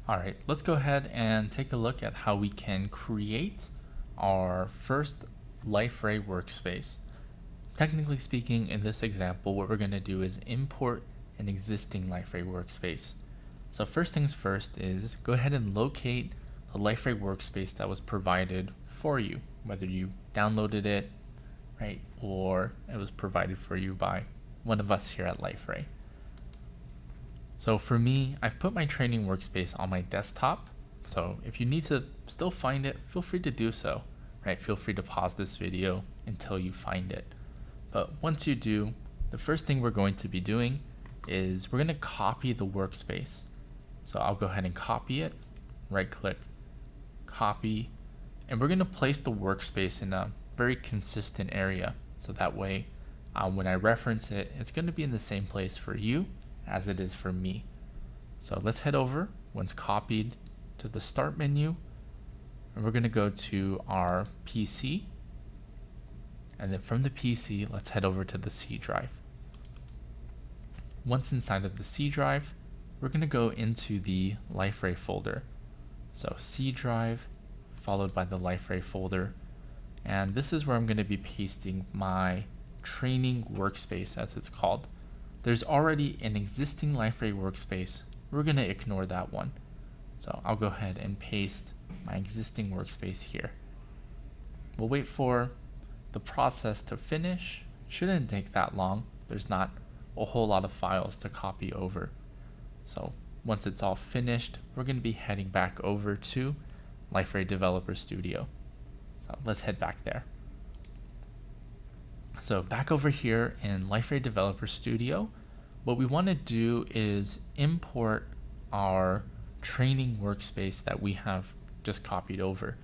All right, let's go ahead and take a look at how we can create our first Liferay workspace. Technically speaking, in this example, what we're going to do is import an existing Liferay workspace. So first things first is go ahead and locate the Liferay workspace that was provided for you, whether you downloaded it, right, or it was provided for you by one of us here at Liferay. So for me, I've put my training workspace on my desktop. So if you need to still find it, feel free to do so, right? Feel free to pause this video until you find it. But once you do, the first thing we're going to be doing is we're going to copy the workspace. So I'll go ahead and copy it, right click, copy, and we're going to place the workspace in a very consistent area. So that way, when I reference it, it's going to be in the same place for you as it is for me. So let's head over, once copied, to the start menu, and we're going to go to our PC, and then from the PC let's head over to the C drive. Once inside of the C drive, we're going to go into the Liferay folder. So C drive followed by the Liferay folder, and this is where I'm going to be pasting my training workspace, as it's called. There's already an existing Liferay workspace. We're going to ignore that one. So I'll go ahead and paste my existing workspace here. We'll wait for the process to finish. Shouldn't take that long. There's not a whole lot of files to copy over. So once it's all finished, we're going to be heading back over to Liferay Developer Studio. So let's head back there. So back over here in Liferay Developer Studio, what we want to do is import our training workspace that we have just copied over.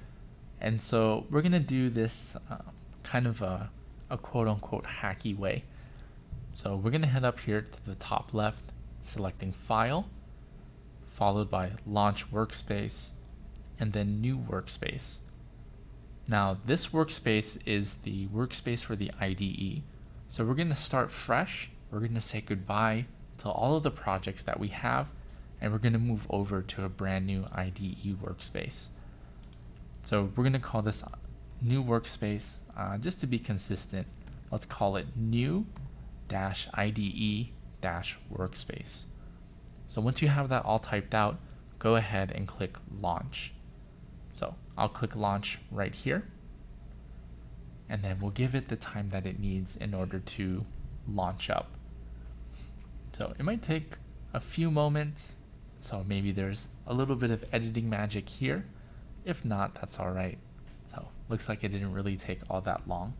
And so we're going to do this kind of a quote-unquote hacky way. So we're going to head up here to the top left, selecting File, followed by Launch Workspace, and then New Workspace. Now this workspace is the workspace for the IDE. So we're going to start fresh. We're going to say goodbye to all of the projects that we have, and we're going to move over to a brand new IDE workspace. So we're going to call this new workspace, just to be consistent. Let's call it new-IDE-workspace. So once you have that all typed out, go ahead and click Launch. So I'll click Launch right here, and then we'll give it the time that it needs in order to launch up. So it might take a few moments, so maybe there's a little bit of editing magic here. If not, that's all right. So looks like it didn't really take all that long.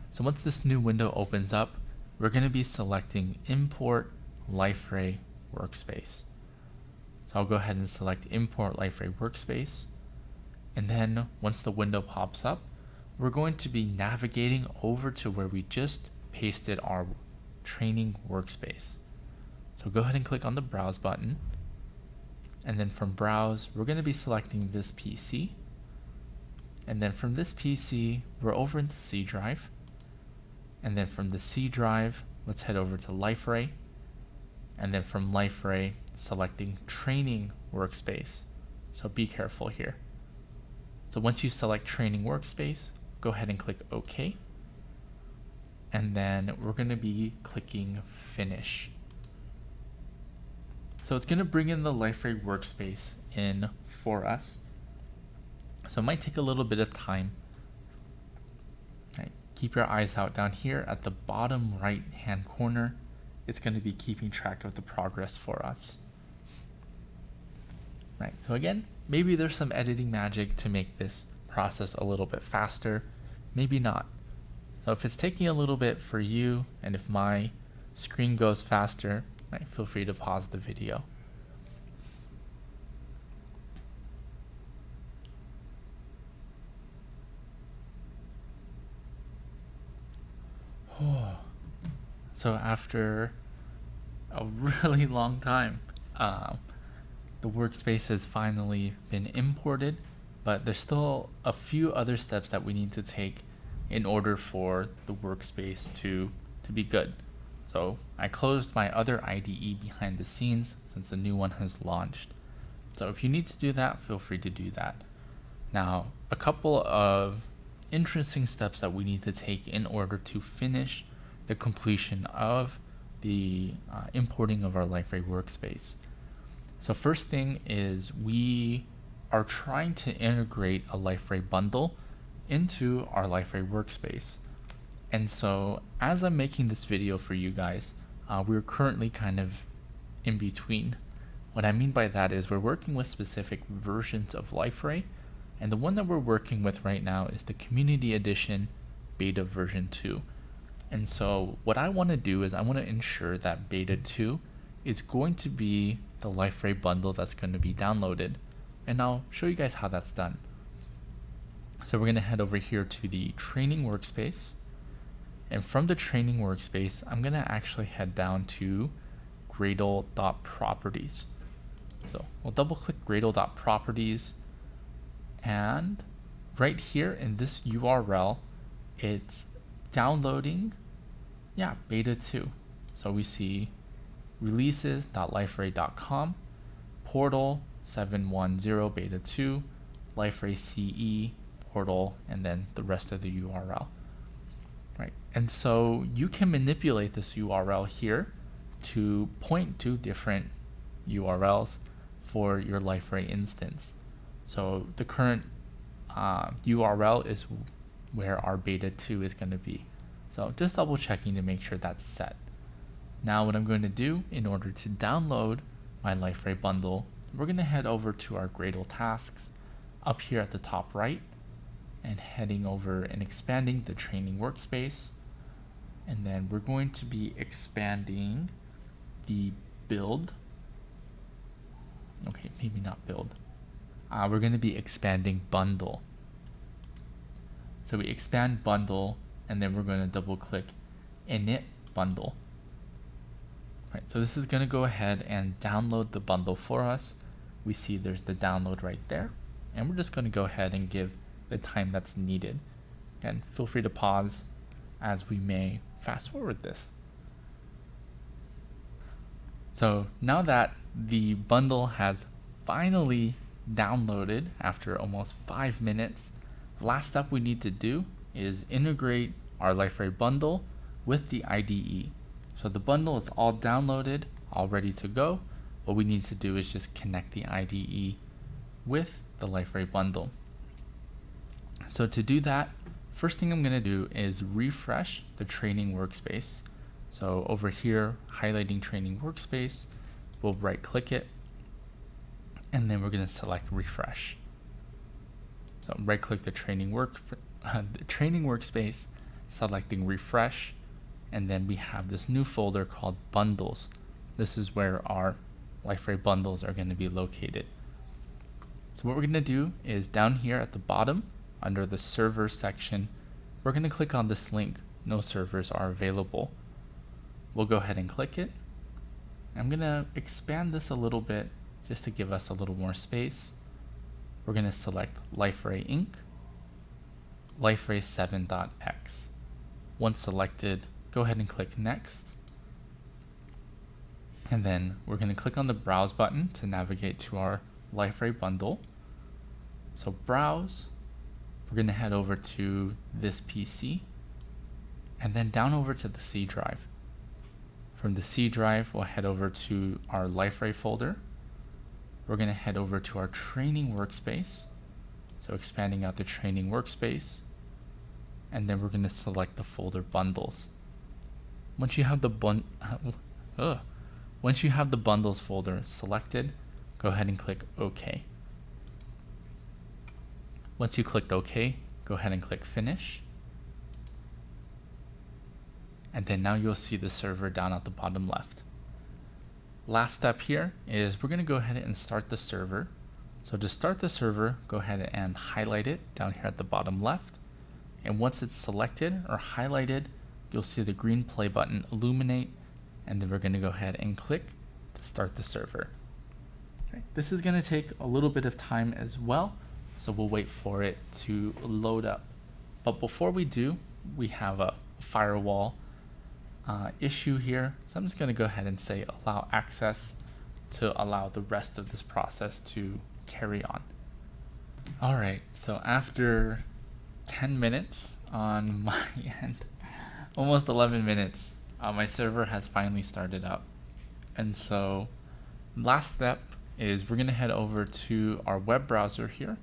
So once this new window opens up, we're going to be selecting Import Liferay Workspace. So I'll go ahead and select Import Liferay Workspace. And then once the window pops up, we're going to be navigating over to where we just pasted our training workspace. So go ahead and click on the Browse button. And then from Browse, we're going to be selecting this PC. And then from this PC, we're over in the C drive. And then from the C drive, let's head over to Liferay. And then from Liferay, selecting Training Workspace. So be careful here. So once you select Training Workspace, go ahead and click OK. And then we're going to be clicking Finish. So it's going to bring in the Liferay workspace in for us. So it might take a little bit of time. Right. Keep your eyes out down here at the bottom right hand corner. It's going to be keeping track of the progress for us. Right. So again, maybe there's some editing magic to make this process a little bit faster. Maybe not. So if it's taking a little bit for you, and if my screen goes faster, right, feel free to pause the video. So after a really long time, the workspace has finally been imported, but there's still a few other steps that we need to take in order for the workspace to be good. So I closed my other IDE behind the scenes since a new one has launched. So if you need to do that, feel free to do that. Now, a couple of interesting steps that we need to take in order to finish the completion of the importing of our Liferay workspace. So first thing is we are trying to integrate a Liferay bundle into our Liferay workspace. And so as I'm making this video for you guys, we're currently kind of in between. What I mean by that is we're working with specific versions of Liferay, and the one that we're working with right now is the Community Edition Beta version 2. And so what I want to do is I want to ensure that Beta 2 is going to be the Liferay bundle that's going to be downloaded. And I'll show you guys how that's done. So we're going to head over here to the training workspace. And from the training workspace, I'm going to actually head down to Gradle.properties. So we'll double click Gradle.properties, and right here in this URL, it's downloading, beta 2. So we see releases.liferay.com, portal 710 beta 2, Liferay CE, portal, and then the rest of the URL. Right. And so you can manipulate this URL here to point to different URLs for your Liferay instance. So the current URL is where our beta 2 is going to be. So just double checking to make sure that's set. Now what I'm going to do in order to download my Liferay bundle, we're going to head over to our Gradle tasks up here at the top right, and heading over and expanding the training workspace. And then we're going to be expanding the build. Okay, maybe not build. We're going to be expanding bundle. So we expand bundle, and then we're going to double click init bundle. Right, so this is going to go ahead and download the bundle for us. We see there's the download right there, and we're just going to go ahead and give the time that's needed. And feel free to pause as we may fast forward this. So now that the bundle has finally downloaded after almost 5 minutes, the last step we need to do is integrate our Liferay bundle with the IDE. So the bundle is all downloaded, all ready to go. What we need to do is just connect the IDE with the Liferay bundle. So to do that, first thing I'm going to do is refresh the training workspace. So over here, highlighting training workspace, we'll right click it, and then we're going to select refresh. So right click the training workspace, selecting refresh, and then we have this new folder called bundles. This is where our Liferay bundles are going to be located. So what we're going to do is down here at the bottom, under the server section, we're going to click on this link, no servers are available. We'll go ahead and click it. I'm going to expand this a little bit just to give us a little more space. We're going to select Liferay Inc., Liferay 7.x. Once selected, go ahead and click next. And then we're going to click on the browse button to navigate to our Liferay bundle. So browse, we're going to head over to this PC, and then down over to the C drive. From the C drive, we'll head over to our Liferay folder. We're going to head over to our training workspace. So expanding out the training workspace, and then we're going to select the folder bundles. Once you have the bundles folder selected, go ahead and click OK. Once you clicked OK, go ahead and click Finish. And then now you'll see the server down at the bottom left. Last step here is we're going to go ahead and start the server. So to start the server, go ahead and highlight it down here at the bottom left. And once it's selected or highlighted, you'll see the green play button illuminate, and then we're going to go ahead and click to start the server. Okay. This is going to take a little bit of time as well, so we'll wait for it to load up. But before we do, we have a firewall issue here. So I'm just going to go ahead and say allow access to allow the rest of this process to carry on. All right, so after 10 minutes on my end, almost 11 minutes, my server has finally started up. And so last step is we're going to head over to our web browser here,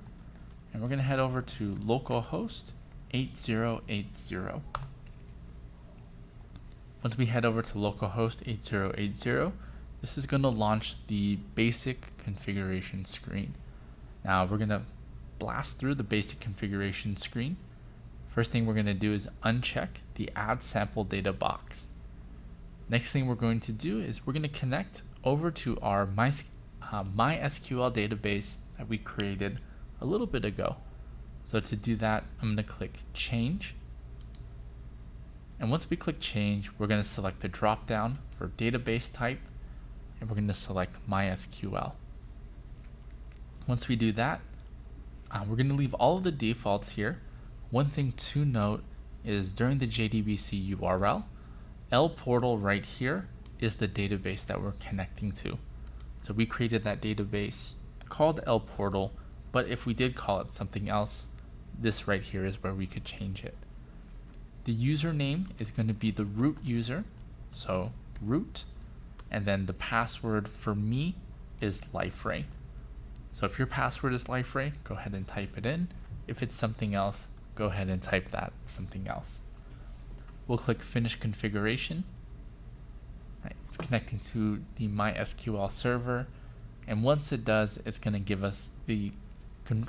and we're going to head over to localhost 8080. Once we head over to localhost 8080, this is going to launch the basic configuration screen. Now we're going to blast through the basic configuration screen. First thing we're going to do is uncheck the add sample data box. Next thing we're going to do is we're going to connect over to our MySQL database that we created a little bit ago. So to do that, I'm going to click change. And once we click change, we're going to select the drop down for database type, and we're going to select MySQL. Once we do that, we're going to leave all of the defaults here. One thing to note is during the JDBC URL, lportal right here is the database that we're connecting to. So we created that database called lportal, but if we did call it something else, this right here is where we could change it. The username is going to be the root user, so root, and then the password for me is Liferay. So if your password is Liferay, go ahead and type it in. If it's something else, go ahead and type that something else. We'll click Finish Configuration. Right, it's connecting to the MySQL server, and once it does, it's going to give us the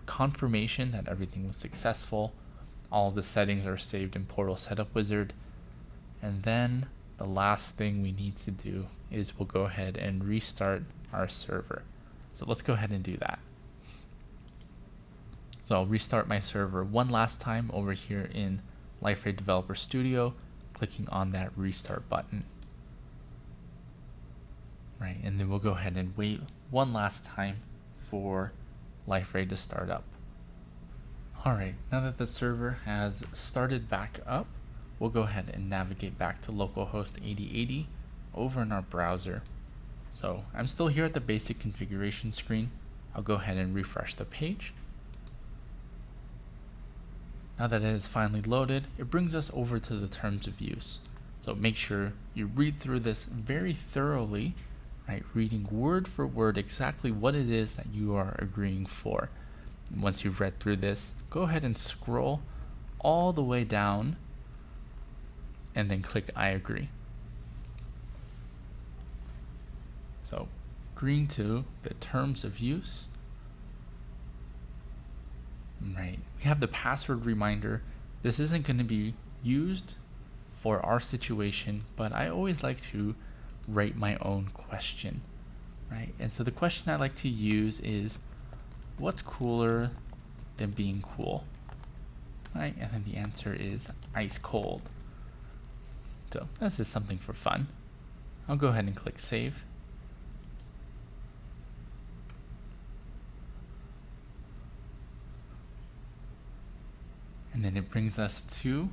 confirmation that everything was successful. All of the settings are saved in Portal Setup Wizard, and then the last thing we need to do is we'll go ahead and restart our server. So let's go ahead and do that. So I'll restart my server one last time over here in Liferay Developer Studio, clicking on that restart button. Right, and then we'll go ahead and wait one last time for Liferay to start up. Alright, now that the server has started back up, we'll go ahead and navigate back to localhost 8080 over in our browser. So I'm still here at the basic configuration screen. I'll go ahead and refresh the page. Now that it is finally loaded, it brings us over to the terms of use. So make sure you read through this very thoroughly, right? Reading word for word exactly what it is that you are agreeing for. And once you've read through this, go ahead and scroll all the way down and then click I agree. So agreeing to the terms of use. Right, we have the password reminder. This isn't going to be used for our situation, but I always like to write my own question, right? And so the question I like to use is, what's cooler than being cool, right? And then the answer is ice cold. So that's just something for fun. I'll go ahead and click save. And then it brings us to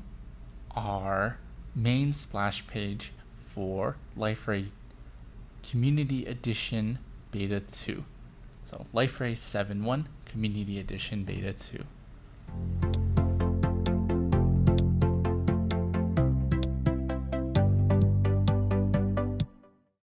our main splash page for Liferay Community Edition Beta 2. So Liferay 7.1 Community Edition Beta 2.